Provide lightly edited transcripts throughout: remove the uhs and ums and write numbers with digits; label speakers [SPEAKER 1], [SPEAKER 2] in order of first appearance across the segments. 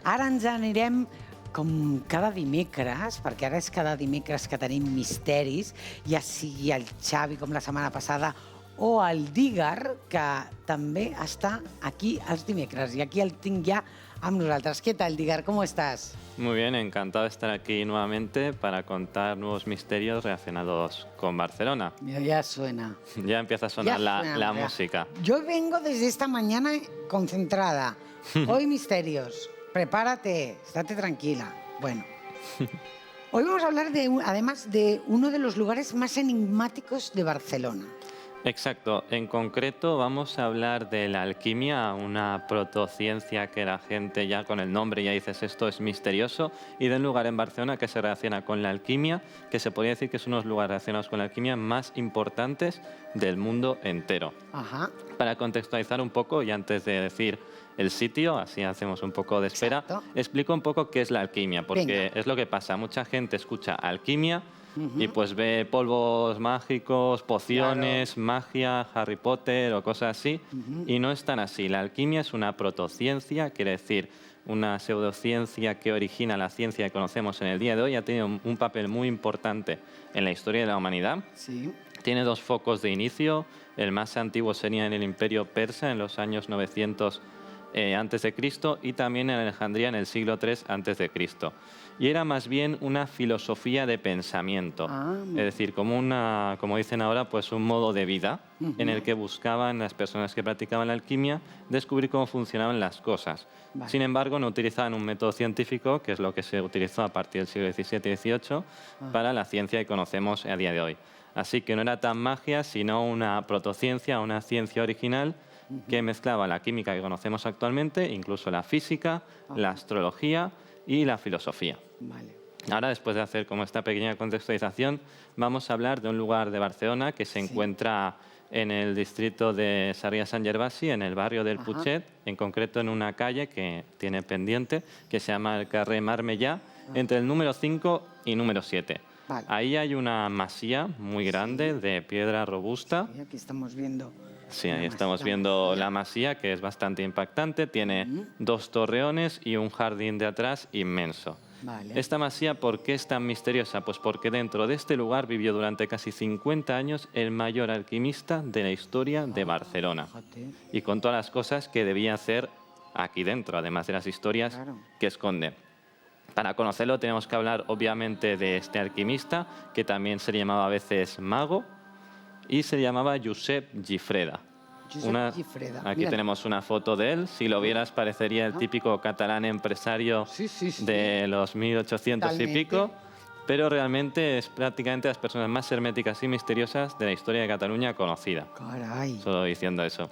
[SPEAKER 1] Ara ens anirem com cada dimecres, perquè ara és cada dimecres que tenim misteris, ja sigui el Xavi com la setmana passada o el Dígar, que també està aquí els dimecres. I aquí el tinc ja amb nosaltres. ¿Qué tal, Dígar? ¿Cómo estás?
[SPEAKER 2] Muy bien, encantado de estar aquí nuevamente para contar nuevos misterios relacionados con Barcelona.
[SPEAKER 1] Mira, ya suena.
[SPEAKER 2] Ya empieza a sonar la música.
[SPEAKER 1] Yo vengo desde esta mañana concentrada. Hoy misterios. Prepárate, estate tranquila. Bueno, hoy vamos a hablar además de uno de los lugares más enigmáticos de Barcelona.
[SPEAKER 2] Exacto, en concreto vamos a hablar de la alquimia, una protociencia que la gente ya con el nombre ya dices esto es misterioso, y de un lugar en Barcelona que se relaciona con la alquimia, que se podría decir que es uno de los lugares relacionados con la alquimia más importantes del mundo entero.
[SPEAKER 1] Ajá.
[SPEAKER 2] Para contextualizar un poco y antes de decir el sitio, así hacemos un poco de espera, explico un poco qué es la alquimia, porque es lo que pasa, mucha gente escucha alquimia y pues ve polvos mágicos, pociones, magia, Harry Potter o cosas así, y no es tan así. La alquimia es una protociencia, quiere decir una pseudociencia que origina la ciencia que conocemos en el día de hoy, ha tenido un papel muy importante en la historia de la humanidad.
[SPEAKER 1] Sí.
[SPEAKER 2] Tiene dos focos de inicio, el más antiguo sería en el Imperio Persa en los años 900 antes de Cristo y también en Alejandría en el siglo III antes de Cristo. Y era más bien una filosofía de pensamiento, es decir, como dicen ahora, pues un modo de vida en el que buscaban las personas que practicaban la alquimia descubrir cómo funcionaban las cosas. Vale. Sin embargo, no utilizaban un método científico, que es lo que se utilizó a partir del siglo XVII y XVIII, para la ciencia que conocemos a día de hoy. Así que no era tan magia, sino una protociencia, una ciencia original que mezclaba la química que conocemos actualmente, incluso la física, la astrología y la filosofía.
[SPEAKER 1] Vale.
[SPEAKER 2] Ahora, después de hacer como esta pequeña contextualización, vamos a hablar de un lugar de Barcelona que se encuentra en el distrito de Sarrià-Sant Gervasi, en el barrio del Putxet, en concreto en una calle que tiene pendiente, que se llama el carrer Marmellà, entre el número 5 y número 7. Vale. Ahí hay una masía muy grande de piedra robusta.
[SPEAKER 1] Sí, aquí estamos viendo.
[SPEAKER 2] Sí, ahí estamos viendo la masía, que es bastante impactante. Tiene dos torreones y un jardín de atrás inmenso. Vale. Esta masía, ¿por qué es tan misteriosa? Pues porque dentro de este lugar vivió durante casi 50 años el mayor alquimista de la historia de Barcelona. Y con todas las cosas que debía hacer aquí dentro, además de las historias que esconde. Para conocerlo tenemos que hablar obviamente de este alquimista, que también se llamaba a veces mago, y se llamaba Josep Gifreda. Aquí tenemos una foto de él. Si lo vieras parecería el típico catalán empresario de los 1800 y pico, pero realmente es prácticamente las personas más herméticas y misteriosas de la historia de Cataluña conocida.
[SPEAKER 1] Caray.
[SPEAKER 2] Solo diciendo eso.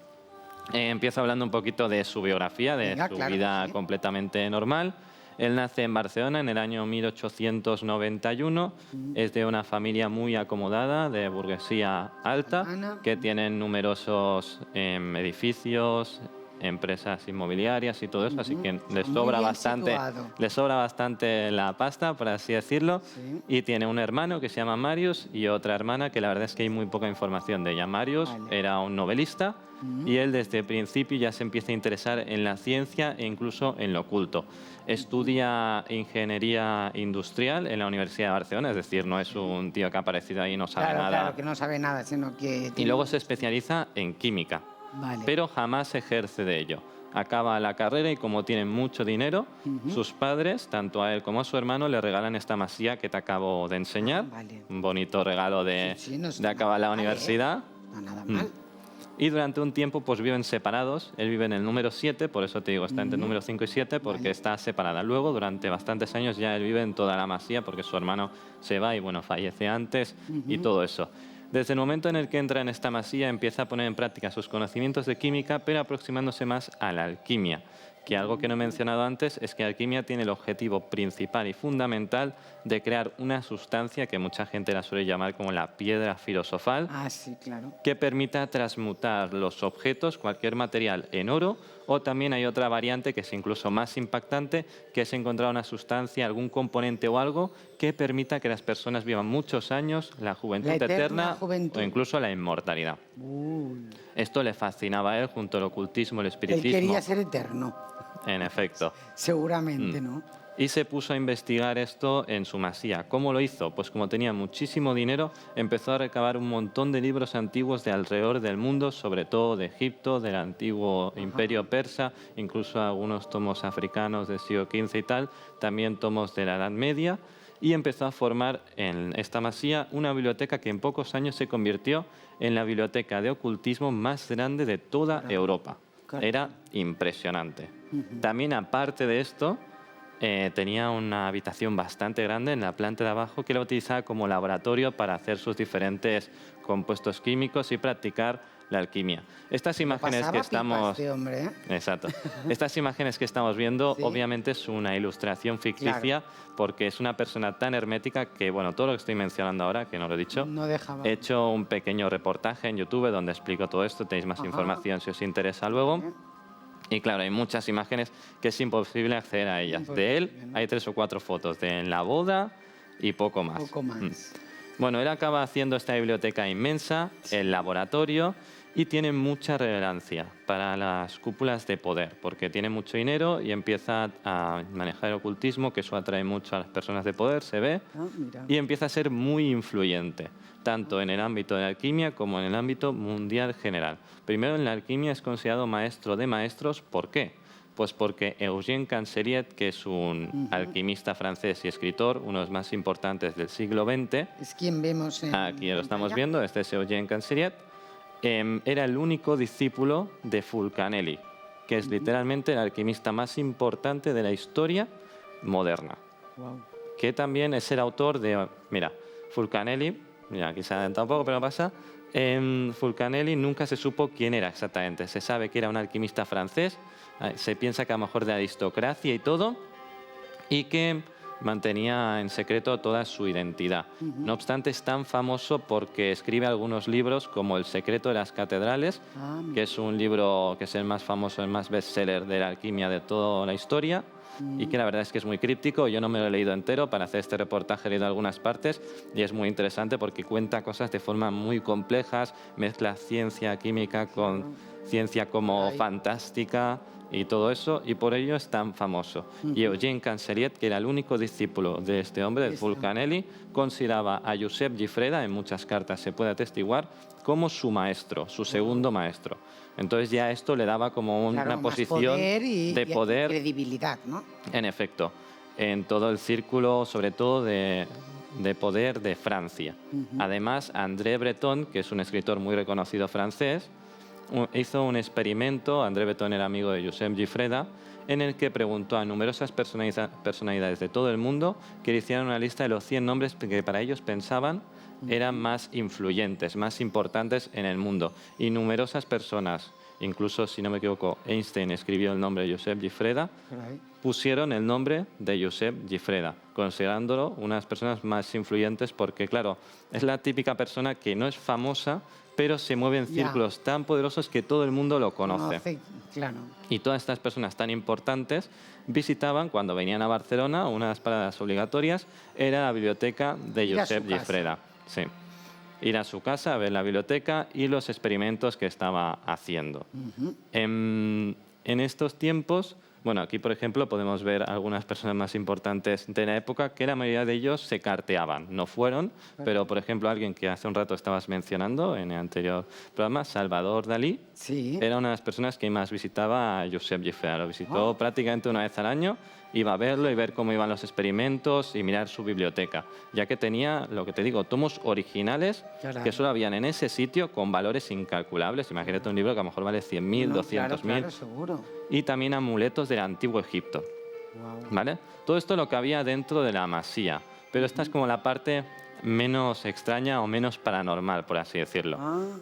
[SPEAKER 2] Empiezo hablando un poquito de su biografía, de su vida completamente normal. Él nace en Barcelona en el año 1891, es de una familia muy acomodada, de burguesía alta, que tienen numerosos edificios, empresas inmobiliarias y todo eso, así que les sobra bastante la pasta, por así decirlo, y tiene un hermano que se llama Marius y otra hermana que la verdad es que hay muy poca información de ella. Marius era un novelista y él desde el principio ya se empieza a interesar en la ciencia e incluso en lo oculto. Estudia ingeniería industrial en la Universidad de Barcelona, es decir, no es un tío que ha aparecido ahí y no sabe nada.
[SPEAKER 1] Claro, que no sabe nada, sino que...
[SPEAKER 2] Y luego se especializa en química, pero jamás ejerce de ello. Acaba la carrera y como tienen mucho dinero, sus padres, tanto a él como a su hermano, le regalan esta masía que te acabo de enseñar. Un bonito regalo de acabar la universidad.
[SPEAKER 1] No, nada mal.
[SPEAKER 2] Y durante un tiempo pues viven separados. Él vive en el número 7, por eso te digo, está entre el número 5 y 7, porque está separada. Luego, durante bastantes años, ya él vive en toda la masía, porque su hermano se va y, bueno, fallece antes y todo eso. Desde el momento en el que entra en esta masía, empieza a poner en práctica sus conocimientos de química, pero aproximándose más a la alquimia. Que algo que no he mencionado antes es que la alquimia tiene el objetivo principal y fundamental de crear una sustancia que mucha gente la suele llamar como la piedra filosofal, que permita transmutar los objetos, cualquier material, en oro, o también hay otra variante que es incluso más impactante, que es encontrar una sustancia, algún componente o algo que permita que las personas vivan muchos años, la juventud eterna o incluso la inmortalidad. Esto le fascinaba a él junto al ocultismo, el espiritismo.
[SPEAKER 1] Él quería ser eterno.
[SPEAKER 2] En efecto.
[SPEAKER 1] Seguramente, ¿no?
[SPEAKER 2] Y se puso a investigar esto en su masía. ¿Cómo lo hizo? Pues como tenía muchísimo dinero, empezó a recabar un montón de libros antiguos de alrededor del mundo, sobre todo de Egipto, del antiguo imperio persa, incluso algunos tomos africanos del siglo XV y tal, también tomos de la Edad Media, y empezó a formar en esta masía una biblioteca que en pocos años se convirtió en la biblioteca de ocultismo más grande de toda Europa. Era impresionante. También, aparte de esto, tenía una habitación bastante grande en la planta de abajo que la utilizaba como laboratorio para hacer sus diferentes compuestos químicos y practicar la alquimia. Estas imágenes que estamos... Exacto. Estas imágenes que estamos viendo, obviamente es una ilustración ficticia, porque es una persona tan hermética que, bueno, todo lo que estoy mencionando ahora, que no lo he dicho, he hecho un pequeño reportaje en YouTube donde explico todo esto. Tenéis más información si os interesa luego. Y claro, hay muchas imágenes que es imposible acceder a ellas. De él hay 3 o 4 fotos de en la boda y poco más. Bueno, él acaba haciendo esta biblioteca inmensa, el laboratorio, y tiene mucha relevancia para las cúpulas de poder, porque tiene mucho dinero y empieza a manejar el ocultismo, que eso atrae mucho a las personas de poder, se ve, y empieza a ser muy influyente, tanto en el ámbito de la alquimia como en el ámbito mundial general. Primero, en la alquimia es considerado maestro de maestros. ¿Por qué? Pues porque Eugène Canseriet, que es un alquimista francés y escritor, uno de los más importantes del siglo XX...
[SPEAKER 1] Es quien vemos en
[SPEAKER 2] aquí lo estamos viendo, este es Eugène Canseriet. Era el único discípulo de Fulcanelli, que es literalmente el alquimista más importante de la historia moderna. Que también es el autor de... Mira, Fulcanelli, mira, aquí se ha adelantado un poco, pero pasa... Fulcanelli nunca se supo quién era exactamente. Se sabe que era un alquimista francés, se piensa que a lo mejor de aristocracia y todo, y que mantenía en secreto toda su identidad. No obstante, es tan famoso porque escribe algunos libros como El secreto de las catedrales, que es un libro que es el más famoso, el más bestseller de la alquimia de toda la historia, y que la verdad es que es muy críptico. Yo no me lo he leído entero, para hacer este reportaje he leído algunas partes y es muy interesante porque cuenta cosas de forma muy complejas, mezcla ciencia química con ciencia como fantástica y todo eso, y por ello es tan famoso. Y Eugène Canseriet, que era el único discípulo de este hombre, de Fulcanelli, consideraba a Josep Gifreda, en muchas cartas se puede atestiguar, como su maestro, su segundo maestro. Entonces ya esto le daba como una posición de poder,
[SPEAKER 1] credibilidad, ¿no?
[SPEAKER 2] En efecto, en todo el círculo, sobre todo de poder de Francia. Además, André Breton, que es un escritor muy reconocido francés, hizo un experimento. André Breton era amigo de Josep Gifreda, en el que preguntó a numerosas personalidades de todo el mundo que le hicieran una lista de los 100 nombres que para ellos pensaban eran más influyentes, más importantes en el mundo. Y numerosas personas, incluso, si no me equivoco, Einstein escribió el nombre de Josep Gifreda, pusieron el nombre de Josep Gifreda, considerándolo una de las personas más influyentes porque, claro, es la típica persona que no es famosa, pero se mueve en círculos tan poderosos que todo el mundo lo conoce. Y todas estas personas tan importantes visitaban, cuando venían a Barcelona, una de las paradas obligatorias era la biblioteca de Josep Gifreda. Sí. Ir a su casa a ver la biblioteca y los experimentos que estaba haciendo. En estos tiempos, bueno, aquí por ejemplo podemos ver algunas personas más importantes de la época que la mayoría de ellos se carteaban. No fueron, pero por ejemplo alguien que hace un rato estabas mencionando en el anterior programa, Salvador Dalí, era una de las personas que más visitaba a Josep Gifreda. Lo visitó prácticamente una vez al año. Iba a verlo y ver cómo iban los experimentos y mirar su biblioteca, ya que tenía, lo que te digo, tomos originales que solo habían en ese sitio con valores incalculables. Imagínate un libro que a lo mejor vale 100.000, 200.000. Y también amuletos del antiguo Egipto. ¿Vale? Todo esto lo que había dentro de la masía, pero esta es como la parte menos extraña o menos paranormal, por así decirlo.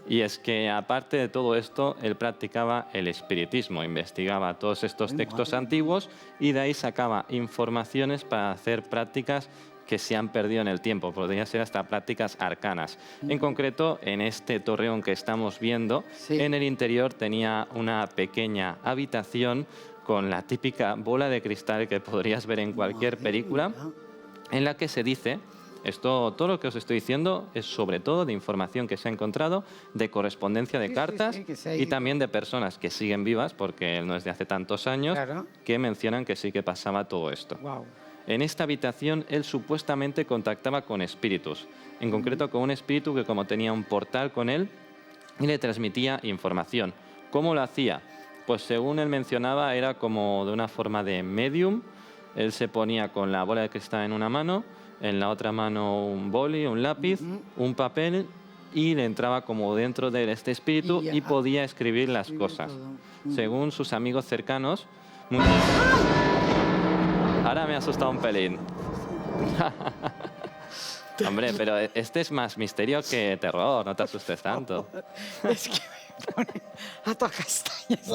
[SPEAKER 2] Y es que, aparte de todo esto, él practicaba el espiritismo, investigaba todos estos textos antiguos y de ahí sacaba informaciones para hacer prácticas que se han perdido en el tiempo. Podrían ser hasta prácticas arcanas. En concreto, en este torreón que estamos viendo, en el interior tenía una pequeña habitación con la típica bola de cristal que podrías ver en cualquier película, en la que se dice Todo lo que os estoy diciendo es sobre todo de información que se ha encontrado, de correspondencia de cartas y también de personas que siguen vivas, porque no es de hace tantos años, que mencionan que sí que pasaba todo esto.
[SPEAKER 1] Wow.
[SPEAKER 2] En esta habitación él supuestamente contactaba con espíritus, en concreto con un espíritu que como tenía un portal con él y le transmitía información. ¿Cómo lo hacía? Pues según él mencionaba era como de una forma de medium. Él se ponía con la bola de cristal en una mano, en la otra mano un boli, un lápiz, un papel y le entraba como dentro de este espíritu y podía escribir las cosas. Según sus amigos cercanos... Ahora me ha asustado un pelín. Hombre, pero este es más misterio que terror, no te asustes tanto.
[SPEAKER 1] Es que me pone a todas castañas.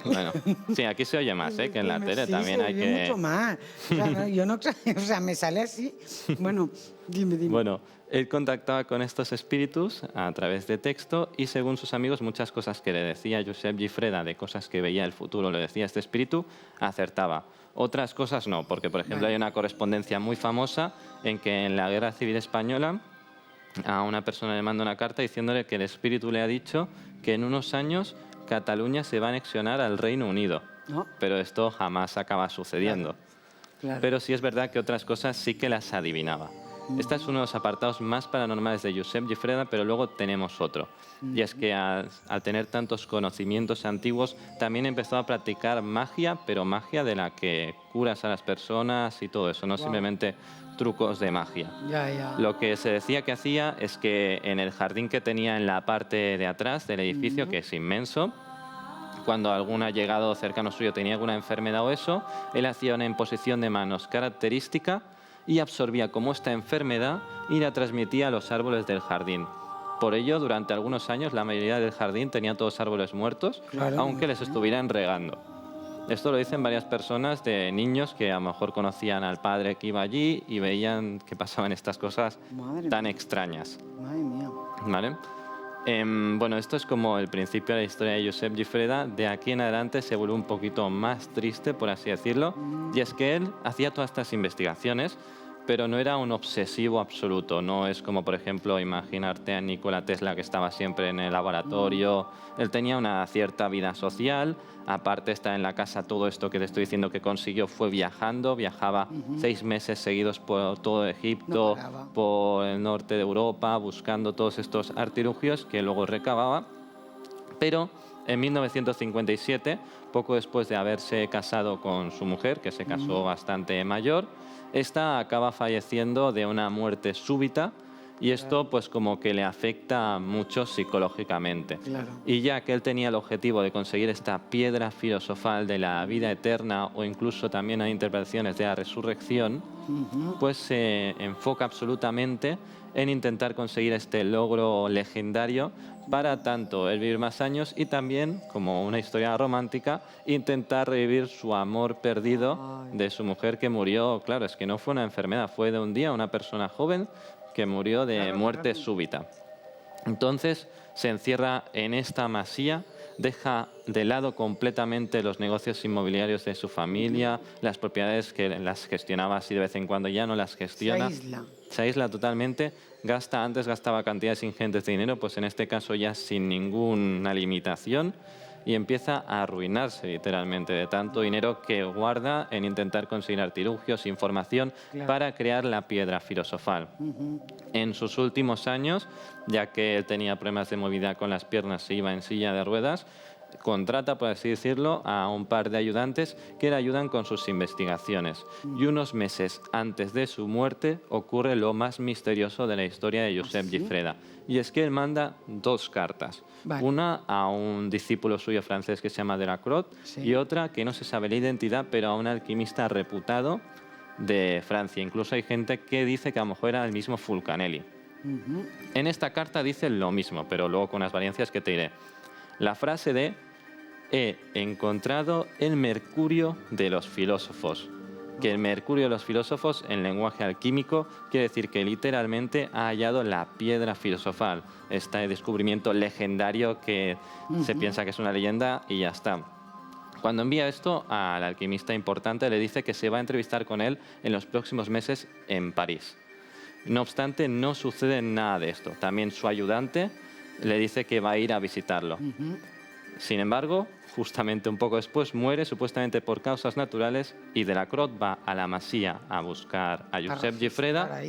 [SPEAKER 2] Bueno, sí, aquí se oye más, que en la tele
[SPEAKER 1] sí,
[SPEAKER 2] también hay que...
[SPEAKER 1] mucho más. O sea, no, yo no, o sea, me sale así. Bueno, dime.
[SPEAKER 2] Bueno, él contactaba con estos espíritus a través de texto y según sus amigos muchas cosas que le decía Josep Gifreda de cosas que veía el futuro, le decía este espíritu, acertaba. Otras cosas no, porque por ejemplo hay una correspondencia muy famosa en que en la Guerra Civil Española a una persona le manda una carta diciéndole que el espíritu le ha dicho que en unos años Cataluña se va a anexionar al Reino Unido. ¿No? Pero esto jamás acaba sucediendo. Claro. Pero sí es verdad que otras cosas sí que las adivinaba. Este es uno de los apartados más paranormales de Josep Gifreda, pero luego tenemos otro. Y es que al tener tantos conocimientos antiguos, también empezó a practicar magia, pero magia de la que curas a las personas y todo eso, no simplemente trucos de magia. Lo que se decía que hacía es que en el jardín que tenía en la parte de atrás del edificio, que es inmenso, cuando algún allegado cercano suyo tenía alguna enfermedad o eso, él hacía una imposición de manos característica y absorbía como esta enfermedad y la transmitía a los árboles del jardín. Por ello, durante algunos años, la mayoría del jardín tenía todos árboles muertos, aunque les estuvieran regando. Esto lo dicen varias personas de niños que a lo mejor conocían al padre que iba allí y veían que pasaban estas cosas tan extrañas.
[SPEAKER 1] Madre mía.
[SPEAKER 2] ¿Vale? Bueno, esto es como el principio de la historia de Josep Gifreda. De aquí en adelante se vuelve un poquito más triste, por así decirlo, y es que él hacía todas estas investigaciones, pero no era un obsesivo absoluto. No es como, por ejemplo, imaginarte a Nikola Tesla, que estaba siempre en el laboratorio. Él tenía una cierta vida social. Aparte, está en la casa. Todo esto que te estoy diciendo que consiguió fue viajando. Viajaba 6 meses seguidos por todo Egipto, por el norte de Europa, buscando todos estos artilugios que luego recababa. Pero en 1957, poco después de haberse casado con su mujer, que se casó bastante mayor, esta acaba falleciendo de una muerte súbita y esto pues como que le afecta mucho psicológicamente. Y ya que él tenía el objetivo de conseguir esta piedra filosofal de la vida eterna o incluso también hay interpretaciones de la resurrección, pues se enfoca absolutamente en intentar conseguir este logro legendario para tanto él vivir más años y también, como una historia romántica, intentar revivir su amor perdido de su mujer que murió. Claro, es que no fue una enfermedad, fue de un día una persona joven que murió de muerte súbita. Entonces se encierra en esta masía, deja de lado completamente los negocios inmobiliarios de su familia, las propiedades que las gestionaba así de vez en cuando ya no las gestiona. Se aísla totalmente, antes gastaba cantidades ingentes de dinero, pues en este caso ya sin ninguna limitación, y empieza a arruinarse literalmente de tanto dinero que guarda en intentar conseguir artilugios, información para crear la piedra filosofal. En sus últimos años, ya que él tenía problemas de movilidad con las piernas, se iba en silla de ruedas, contrata, por así decirlo, a un par de ayudantes que le ayudan con sus investigaciones. Y unos meses antes de su muerte ocurre lo más misterioso de la historia de Josep Gifreda. Y es que él manda 2 cartas. Una a un discípulo suyo francés que se llama Delacroix y otra que no se sabe la identidad, pero a un alquimista reputado de Francia. Incluso hay gente que dice que a lo mejor era el mismo Fulcanelli. En esta carta dice lo mismo, pero luego con unas variancias que te diré. La frase de he encontrado el mercurio de los filósofos. Que el mercurio de los filósofos en lenguaje alquímico quiere decir que literalmente ha hallado la piedra filosofal. Este descubrimiento legendario que se piensa que es una leyenda y ya está. Cuando envía esto al alquimista importante le dice que se va a entrevistar con él en los próximos meses en París. No obstante, no sucede nada de esto. También su ayudante le dice que va a ir a visitarlo. Sin embargo, justamente un poco después muere, supuestamente por causas naturales, y Delacroix va a la masía a buscar a Josep Gifreda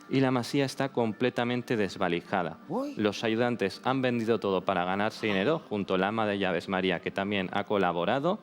[SPEAKER 2] y la masía está completamente desvalijada. Los ayudantes han vendido todo para ganarse dinero, junto al ama de llaves María, que también ha colaborado.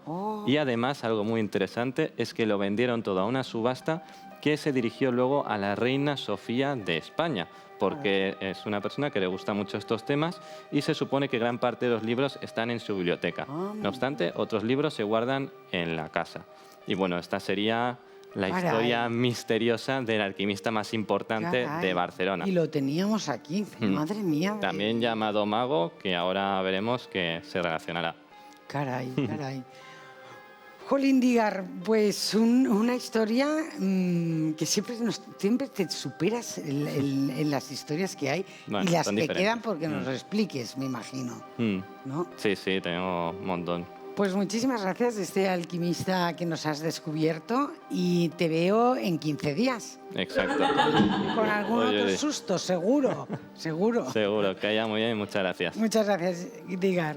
[SPEAKER 2] Y además, algo muy interesante, es que lo vendieron todo a una subasta que se dirigió luego a la reina Sofía de España, porque es una persona que le gusta mucho estos temas y se supone que gran parte de los libros están en su biblioteca. No obstante, otros libros se guardan en la casa. Y bueno, esta sería la historia misteriosa del alquimista más importante de Barcelona.
[SPEAKER 1] Y lo teníamos aquí, madre mía.
[SPEAKER 2] También llamado mago, que ahora veremos que se relacionará.
[SPEAKER 1] Caray, caray. Jolín Dígar, pues una historia que siempre te superas en las historias que hay,
[SPEAKER 2] bueno,
[SPEAKER 1] y las que
[SPEAKER 2] diferentes.
[SPEAKER 1] quedan porque nos lo expliques, me imagino. ¿No?
[SPEAKER 2] Sí, sí, tengo un montón.
[SPEAKER 1] Pues muchísimas gracias, alquimista que nos has descubierto, y te veo en 15 días.
[SPEAKER 2] Exacto.
[SPEAKER 1] Con algún otro susto, seguro, seguro.
[SPEAKER 2] Seguro, que haya muy bien, muchas gracias.
[SPEAKER 1] Muchas gracias, Dígar.